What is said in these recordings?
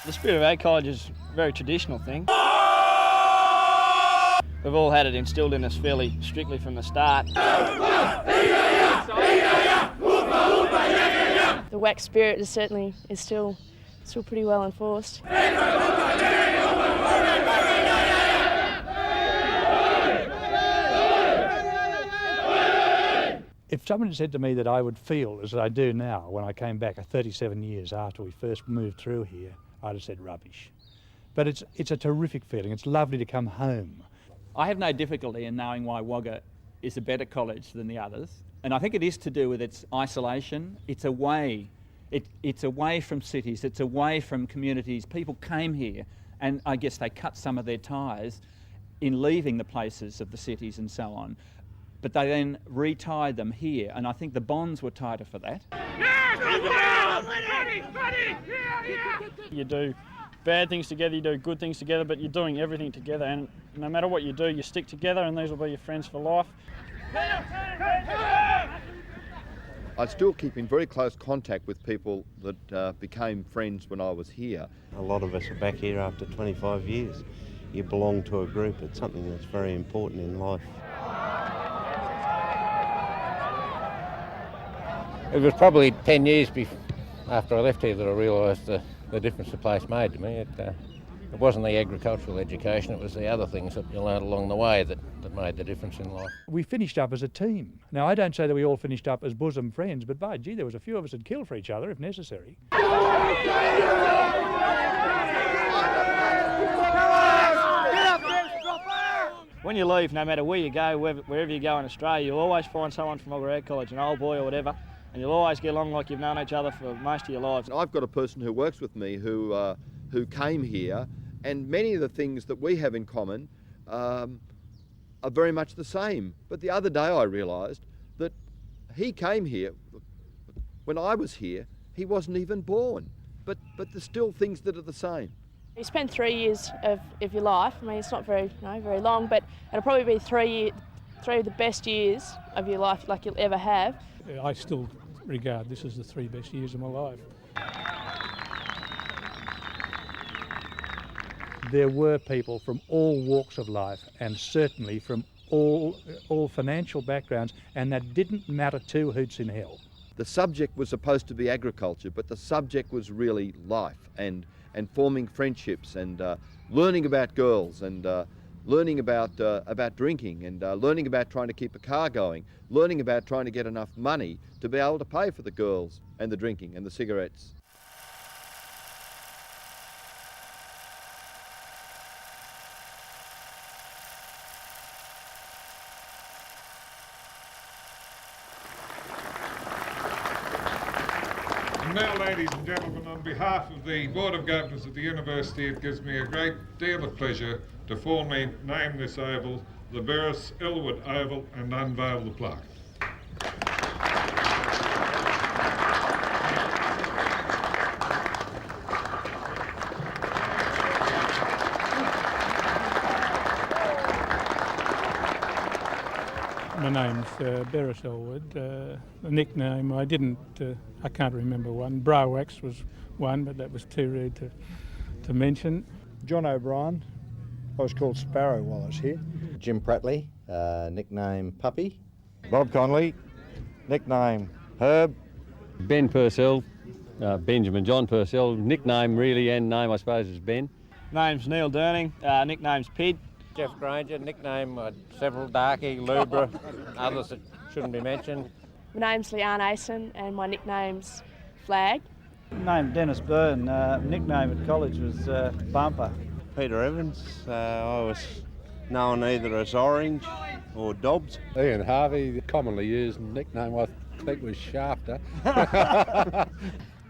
The spirit of Ag College is a very traditional thing. We've all had it instilled in us fairly strictly from the start. The WAC spirit is still pretty well enforced. If someone had said to me that I would feel as I do now when I came back 37 years after we first moved through here, I'd have said rubbish. But it's a terrific feeling. It's lovely to come home. I have no difficulty in knowing why Wagga is a better college than the others. And I think it is to do with its isolation. It's away. It's away from cities. It's away from communities. People came here and I guess they cut some of their ties in leaving the places of the cities and so on. But they then retied them here, and I think the bonds were tighter for that. You do bad things together, you do good things together, but you're doing everything together, and no matter what you do, you stick together, and these will be your friends for life. I still keep in very close contact with people that became friends when I was here. A lot of us are back here after 25 years. You belong to a group. It's something that's very important in life. It was probably 10 years after I left here that I realised the difference the place made to me. It wasn't the agricultural education, it was the other things that you learned along the way that made the difference in life. We finished up as a team. Now, I don't say that we all finished up as bosom friends, but by gee, there was a few of us that killed for each other if necessary. When you leave, no matter where you go, wherever you go in Australia, you'll always find someone from Wagga Ag College, an old boy or whatever, and you'll always get along like you've known each other for most of your lives. I've got a person who works with me who came here, and many of the things that we have in common are very much the same. But the other day I realised that he came here, when I was here, he wasn't even born. But there's still things that are the same. You spend 3 years of your life. I mean, it's not very long, but it'll probably be three of the best years of your life like you'll ever have. I still regard this as the 3 best years of my life. There were people from all walks of life and certainly from all financial backgrounds, and that didn't matter 2 hoots in hell. The subject was supposed to be agriculture, but the subject was really life and forming friendships and learning about girls and learning about drinking and learning about trying to keep a car going, learning about trying to get enough money to be able to pay for the girls and the drinking and the cigarettes. And now, ladies and gentlemen, on behalf of the Board of Governors of the University, it gives me a great deal of pleasure to formally name this oval the Burris Elwood Oval and unveil the plaque. My name's Burris Elwood. The nickname, I can't remember one. Browax was one, but that was too rude to mention. John O'Brien. I was called Sparrow while I was here. Jim Prattley, nickname Puppy. Bob Conley, nickname Herb. Ben Purcell, Benjamin John Purcell, nickname really and name I suppose is Ben. Name's Neil Durning, nickname's Pid. Jeff Granger, nickname several, Darky, Lubra, others that shouldn't be mentioned. My name's Leanne Asen and my nickname's Flag. Named Dennis Byrne, nickname at college was Bumper. Peter Evans, I was known either as Orange or Dobbs. Ian Harvey, the commonly used nickname I think was Shafter. My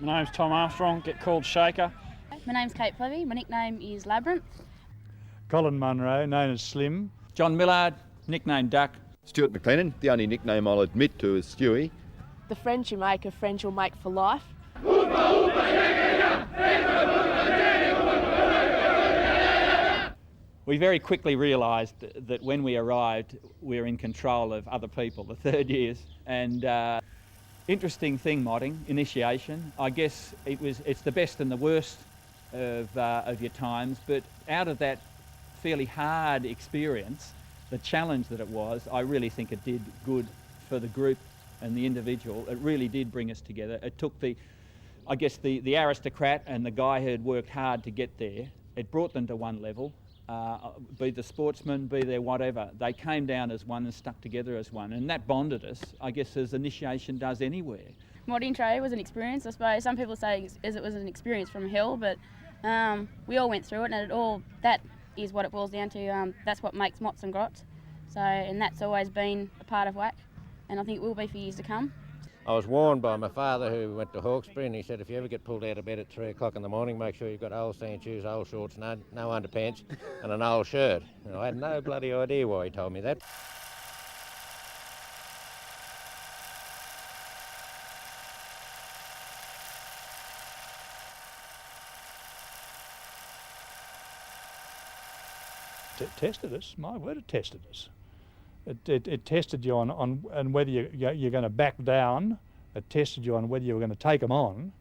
name's Tom Armstrong, get called Shaker. My name's Kate Flevey, my nickname is Labyrinth. Colin Munro, known as Slim. John Millard, nickname Duck. Stuart MacLennan, the only nickname I'll admit to is Stewie. The friends you make are friends you'll make for life. We very quickly realised that when we arrived, we were in control of other people, the third years. And interesting thing, modding, initiation. I guess it's the best and the worst of your times, but out of that fairly hard experience, the challenge that it was, I really think it did good for the group and the individual. It really did bring us together. It took the aristocrat and the guy who had worked hard to get there, it brought them to one level, be the sportsman, be there whatever. They came down as one and stuck together as one, and that bonded us, I guess, as initiation does anywhere. Mod intro was an experience, I suppose. Some people say it was an experience from hell, but we all went through it, and that is what it boils down to. That's what makes Mots and Grots. So, and that's always been a part of WAC, and I think it will be for years to come. I was warned by my father, who went to Hawkesbury, and he said, if you ever get pulled out of bed at 3 o'clock in the morning, make sure you've got old sand shoes, old shorts, no underpants, and an old shirt. And I had no bloody idea why he told me that. It tested us. My word, it tested us. It tested you on whether you're going to back down. It tested you on whether you were going to take them on,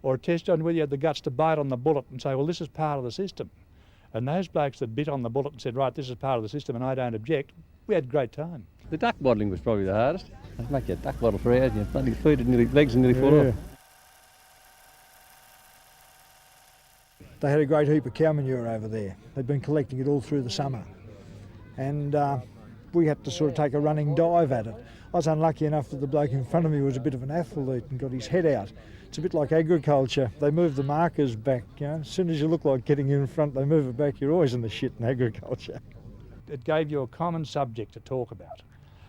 or it tested you on whether you had the guts to bite on the bullet and say, well, this is part of the system. And those blokes that bit on the bullet and said, right, this is part of the system and I don't object, we had a great time. The duck bottling was probably the hardest. They'd make your duck bottle for hours and your bloody feet and legs and nearly fall off. They had a great heap of cow manure over there. They'd been collecting it all through the summer. And we had to sort of take a running dive at it. I was unlucky enough that the bloke in front of me was a bit of an athlete and got his head out. It's a bit like agriculture. They move the markers back. You know? As soon as you look like getting in front, they move it back. You're always in the shit in agriculture. It gave you a common subject to talk about.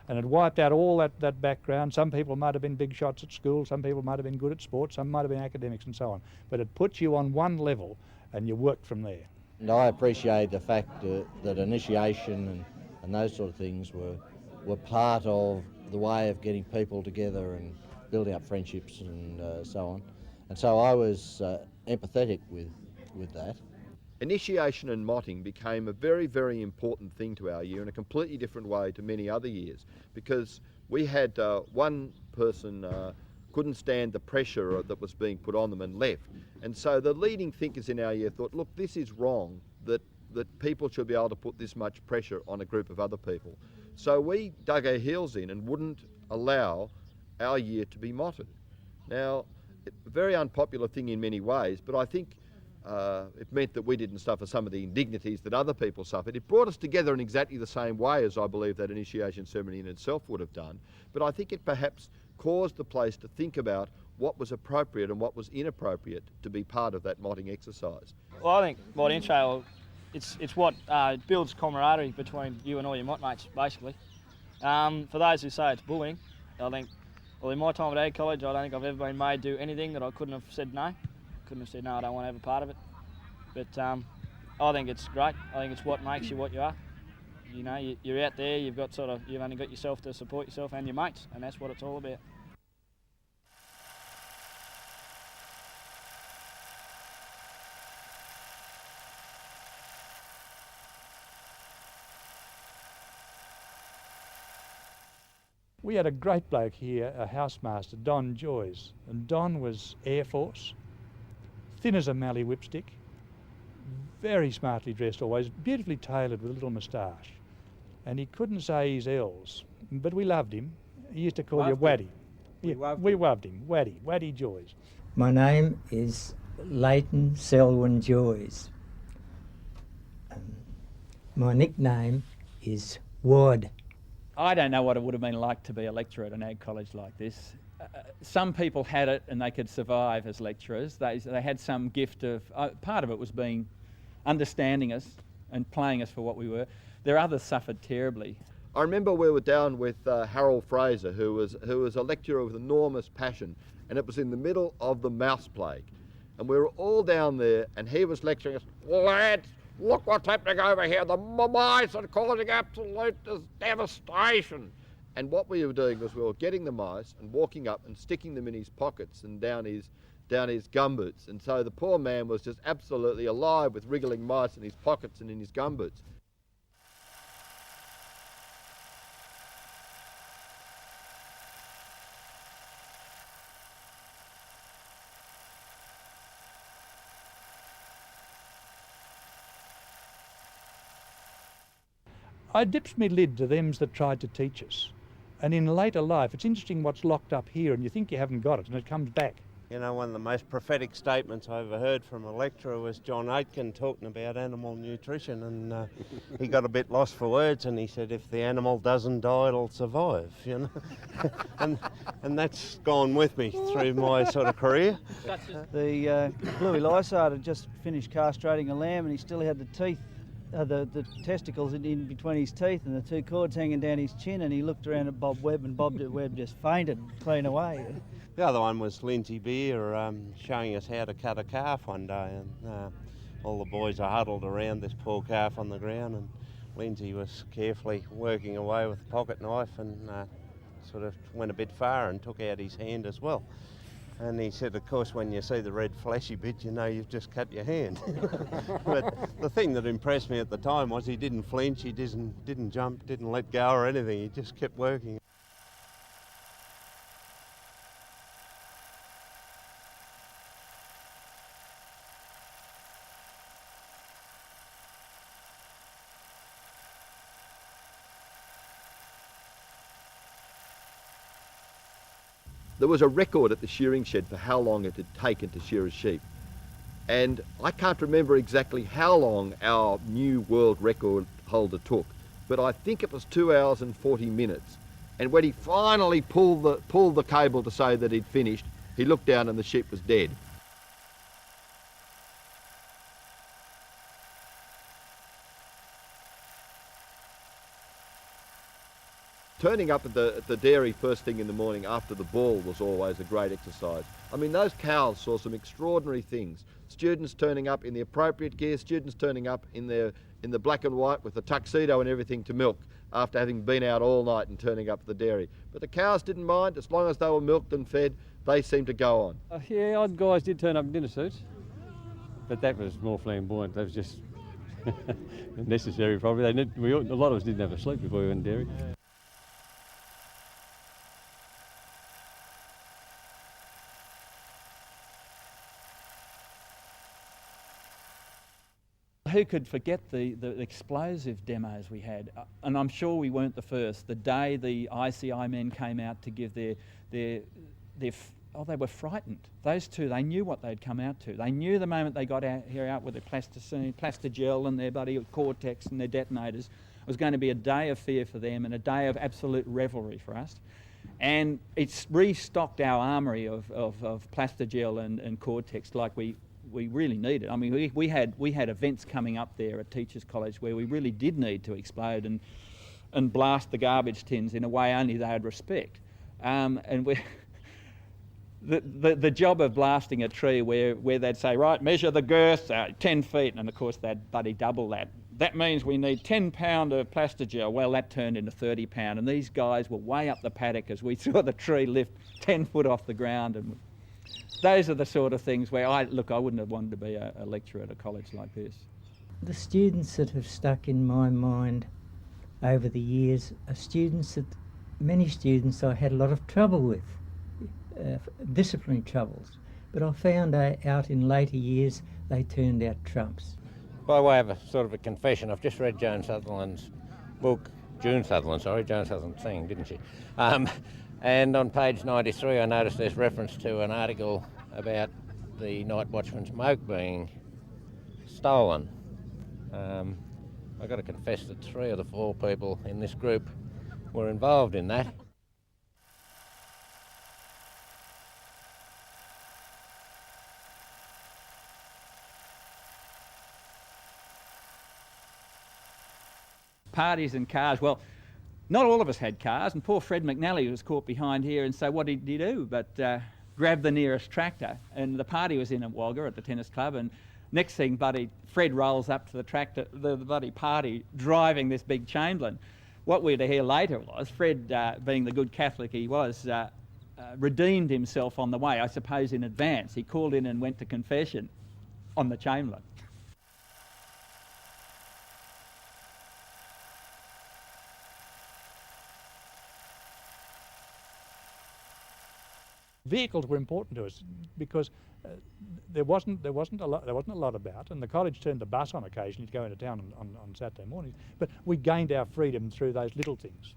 And it wiped out all that background. Some people might have been big shots at school, some people might have been good at sports, some might have been academics and so on. But it puts you on one level and you worked from there. And I appreciate the fact that initiation and those sort of things were part of the way of getting people together and building up friendships and so on. And so I was empathetic with that. Initiation and motting became a very, very important thing to our year in a completely different way to many other years, because we had one person couldn't stand the pressure that was being put on them and left. And so the leading thinkers in our year thought, look, this is wrong, that people should be able to put this much pressure on a group of other people. So we dug our heels in and wouldn't allow our year to be motted. Now, a very unpopular thing in many ways, but I think it meant that we didn't suffer some of the indignities that other people suffered. It brought us together in exactly the same way as I believe that initiation ceremony in itself would have done, but I think it perhaps caused the place to think about what was appropriate and what was inappropriate to be part of that motting exercise. Well, I think mod intro, it's what builds camaraderie between you and all your mot mates, basically. For those who say it's bullying, I think, well, in my time at Ag College, I don't think I've ever been made do anything that I couldn't have said no. Couldn't have said no, I don't want to have a part of it. But I think it's great. I think it's what makes you what you are. You know, you're out there, you've only got yourself to support yourself and your mates, and that's what it's all about. We had a great bloke here, a housemaster, Don Joyce, and Don was Air Force, thin as a mallee whipstick, very smartly dressed always, beautifully tailored with a little moustache. And he couldn't say his L's, but we loved him. He used to call you Waddy. We loved him, Waddy Joyce. My name is Leighton Selwyn Joyce. My nickname is Wad. I don't know what it would have been like to be a lecturer at an ag college like this. Some people had it and they could survive as lecturers. They had some gift of, part of it was being understanding us and playing us for what we were. There others suffered terribly. I remember we were down with Harold Fraser, who was a lecturer with enormous passion, and it was in the middle of the mouse plague. And we were all down there and he was lecturing us, lads, look what's happening over here. The mice are causing absolute devastation. And what we were doing was we were getting the mice and walking up and sticking them in his pockets and down his gumboots. And so the poor man was just absolutely alive with wriggling mice in his pockets and in his gumboots. I dips me lid to thems that tried to teach us. And in later life, it's interesting what's locked up here and you think you haven't got it and it comes back. You know, one of the most prophetic statements I ever heard from a lecturer was John Aitken talking about animal nutrition, and he got a bit lost for words, and he said, if the animal doesn't die, it'll survive, you know. and that's gone with me through my sort of career. The Bluey Lysard had just finished castrating a lamb and he still had the teeth, the testicles in between his teeth and the two cords hanging down his chin, and he looked around at Bob Webb and Bob Webb just fainted clean away. The other one was Lindsay Beer showing us how to cut a calf one day, and all the boys are huddled around this poor calf on the ground, and Lindsay was carefully working away with a pocket knife and sort of went a bit far and took out his hand as well. And he said, of course, when you see the red fleshy bit, you know you've just cut your hand. But the thing that impressed me at the time was he didn't flinch, he didn't jump, didn't let go or anything, he just kept working. There was a record at the shearing shed for how long it had taken to shear a sheep. And I can't remember exactly how long our new world record holder took, but I think it was 2 hours and 40 minutes. And when he finally pulled the cable to say that he'd finished, he looked down and the sheep was dead. Turning up at the dairy first thing in the morning after the ball was always a great exercise. I mean, those cows saw some extraordinary things. Students turning up in the appropriate gear, students turning up in the black and white with the tuxedo and everything to milk after having been out all night and turning up at the dairy. But the cows didn't mind, as long as they were milked and fed, they seemed to go on. Yeah, odd guys did turn up in dinner suits, but that was more flamboyant. That was just necessary probably. A lot of us didn't have a sleep before we went to dairy. Who could forget the explosive demos we had? And I'm sure we weren't the first. The day the ICI men came out to give they were frightened. Those two, they knew what they'd come out to. They knew the moment they got out with their plastigel and their bloody Cortex and their detonators, it was going to be a day of fear for them and a day of absolute revelry for us. And it's restocked our armoury of plastigel and Cortex like we really needed. I mean, we had events coming up there at Teachers College where we really did need to explode and blast the garbage tins in a way only they would respect. And the job of blasting a tree where they'd say, right, measure the girth, 10 feet, and of course they'd bloody double that. That means we need 10 pound of plastigel. Well, that turned into 30 pound, and these guys were way up the paddock as we saw the tree lift 10 foot off the ground. And those are the sort of things where I wouldn't have wanted to be a lecturer at a college like this. The students that have stuck in my mind over the years are many students I had a lot of trouble with, disciplinary troubles, but I found out in later years they turned out trumps. By way of a sort of a confession, I've just read June Sutherland's thing, didn't she? And on page 93 I noticed there's reference to an article about the night watchman's smoke being stolen. I've got to confess that 3 of the 4 people in this group were involved in that. Parties and cars, well, not all of us had cars, and poor Fred McNally was caught behind here, and so what did he do but grab the nearest tractor? And the party was in at Wagga at the tennis club, and next thing, Fred rolls up to the tractor, the bloody party, driving this big Chamberlain. What we're to hear later was Fred, being the good Catholic he was, redeemed himself on the way, I suppose in advance. He called in and went to confession on the Chamberlain. Vehicles were important to us because there wasn't a lot about, and the college turned the bus on occasionally to go into town on Saturday mornings. But we gained our freedom through those little things.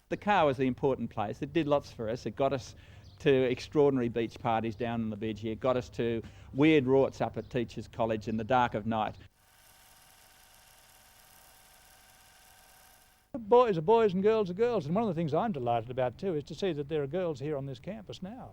The car was the important place. It did lots for us. It got us to extraordinary beach parties down on the beach here. It got us to weird rorts up at Teachers College in the dark of night. Boys are boys and girls are girls, and one of the things I'm delighted about too is to see that there are girls here on this campus now.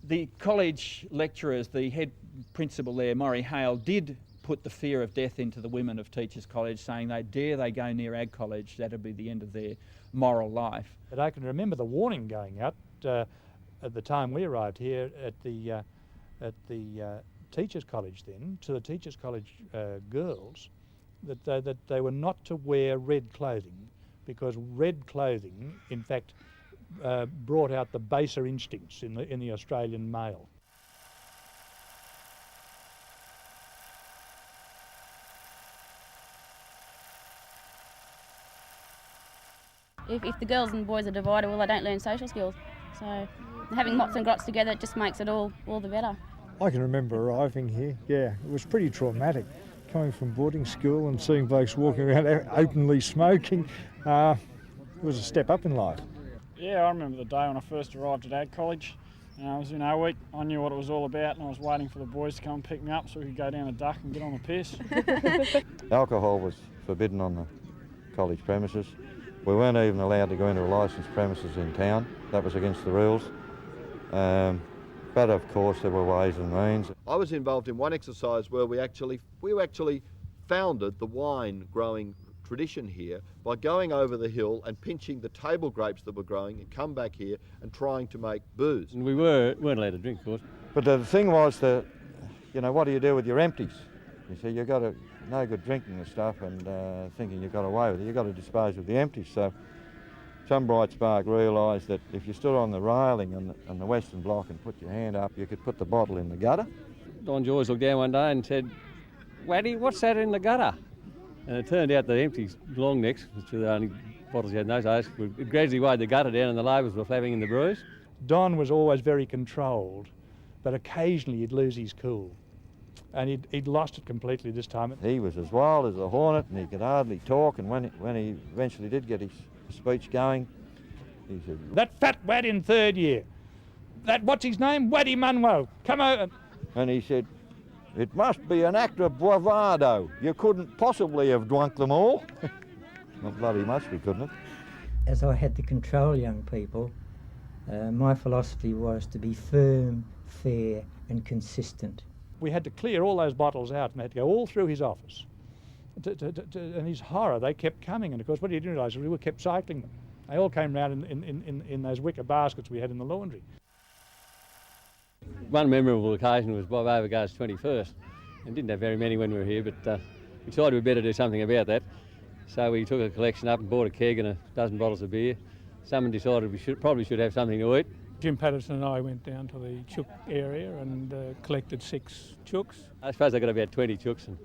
The college lecturers, the head principal there, Maury Hale, did put the fear of death into the women of Teachers College, saying they go near Ag College, that'd be the end of their moral life. But I can remember the warning going out at the time we arrived here at the Teachers College then, to the Teachers College girls, that they were not to wear red clothing, because red clothing, in fact, brought out the baser instincts in the Australian male. If the girls and boys are divided, well, they don't learn social skills. So having mots and grots together, it just makes it all the better. I can remember arriving here, yeah, it was pretty traumatic. Coming from boarding school and seeing blokes walking around openly smoking, it was a step up in life. Yeah, I remember the day when I first arrived at Ag College. I was in A week, I knew what it was all about, and I was waiting for the boys to come and pick me up so we could go down a duck and get on the piss. Alcohol was forbidden on the college premises. We weren't even allowed to go into a licensed premises in town. That was against the rules. But of course there were ways and means. I was involved in one exercise where we actually founded the wine growing tradition here by going over the hill and pinching the table grapes that were growing and come back here and trying to make booze. And we weren't allowed to drink, of course. But the thing was that, you know, what do you do with your empties? You see, you've got to, no good drinking the stuff and thinking you've got away with it. You've got to dispose of the empties. So some bright spark realised that if you stood on the railing on the western block and put your hand up, you could put the bottle in the gutter. Don Joyce looked down one day and said, "Waddy, what's that in the gutter?" And it turned out the empty long necks, which were the only bottles you had in those days, would gradually weighed the gutter down and the labels were flapping in the brews. Don was always very controlled, but occasionally he'd lose his cool. And he'd lost it completely this time. He was as wild as a hornet and he could hardly talk, and when he eventually did get his speech going, he said, "That fat wad in third year, that what's his name, Waddy Munro, come out." And he said, "It must be an act of bravado. You couldn't possibly have drunk them all." Well, bloody must be, couldn't it? As I had to control young people, my philosophy was to be firm, fair and consistent. We had to clear all those bottles out and they had to go all through his office. And his horror, they kept coming, and of course what he didn't realise was we kept cycling them. They all came round in those wicker baskets we had in the laundry. One memorable occasion was Bob Overgaard's 21st, and didn't have very many when we were here, but we decided we'd better do something about that. So we took a collection up and bought a keg and a dozen bottles of beer. Someone decided we probably should have something to eat. Jim Patterson and I went down to the chook area and collected 6 chooks. I suppose I got about 20 chooks, and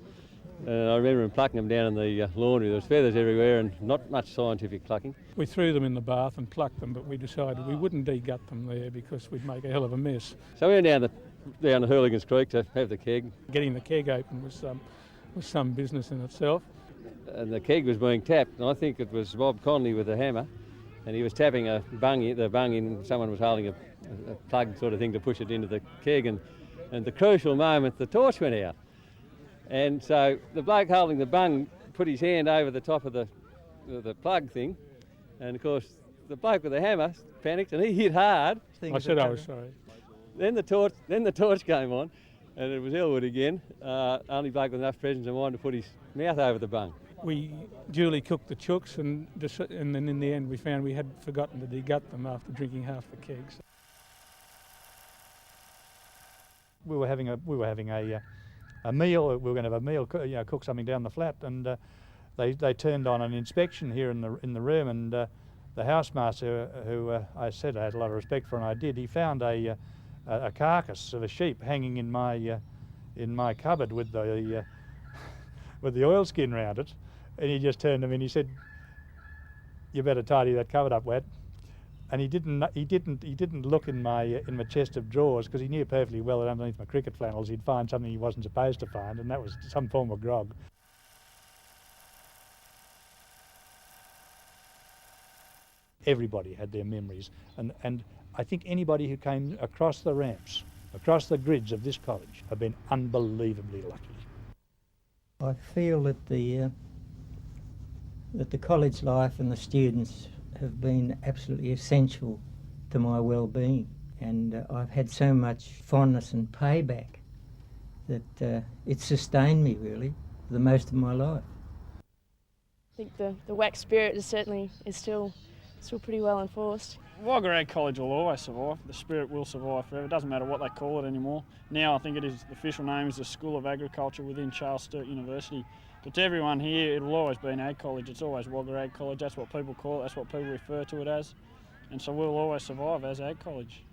I remember him plucking them down in the laundry. There was feathers everywhere and not much scientific plucking. We threw them in the bath and plucked them, but we decided we wouldn't de-gut them there because we'd make a hell of a mess. So we went down the Hurligans Creek to have the keg. Getting the keg open was some business in itself. And the keg was being tapped, and I think it was Bob Conley with a hammer, and he was tapping the bung in, someone was holding a plug sort of thing to push it into the keg, and the crucial moment the torch went out. And so the bloke holding the bung put his hand over the top of the plug thing, and of course the bloke with the hammer panicked and he hit hard. I said I was sorry. Then the torch came on, and it was Elwood again, only bloke with enough presence of mind to put his mouth over the bung. We duly cooked the chooks, and then in the end we found we had forgotten to de-gut them after drinking half the kegs. We were having a meal. We were going to have a meal, cook something down the flat, and they turned on an inspection here in the room, and the housemaster, who I said I had a lot of respect for, and I did, he found a carcass of a sheep hanging in my cupboard with the oilskin round it, And he just turned to me and he said, "You better tidy that cupboard up, Wad." And he didn't look in my chest of drawers, because he knew perfectly well that underneath my cricket flannels he'd find something he wasn't supposed to find, and that was some form of grog. Everybody had their memories, and I think anybody who came across the ramps, across the grids of this college, have been unbelievably lucky. I feel that the college life and the students have been absolutely essential to my well-being, and I've had so much fondness and payback that it sustained me really for the most of my life. I think the WAC spirit is still pretty well enforced. Wagga Ag College will always survive. The spirit will survive forever. It doesn't matter what they call it anymore. Now I think the official name is the School of Agriculture within Charles Sturt University. But to everyone here, it will always be an ag college. It's always Wagga Ag College. That's what people call it. That's what people refer to it as. And so we'll always survive as ag college.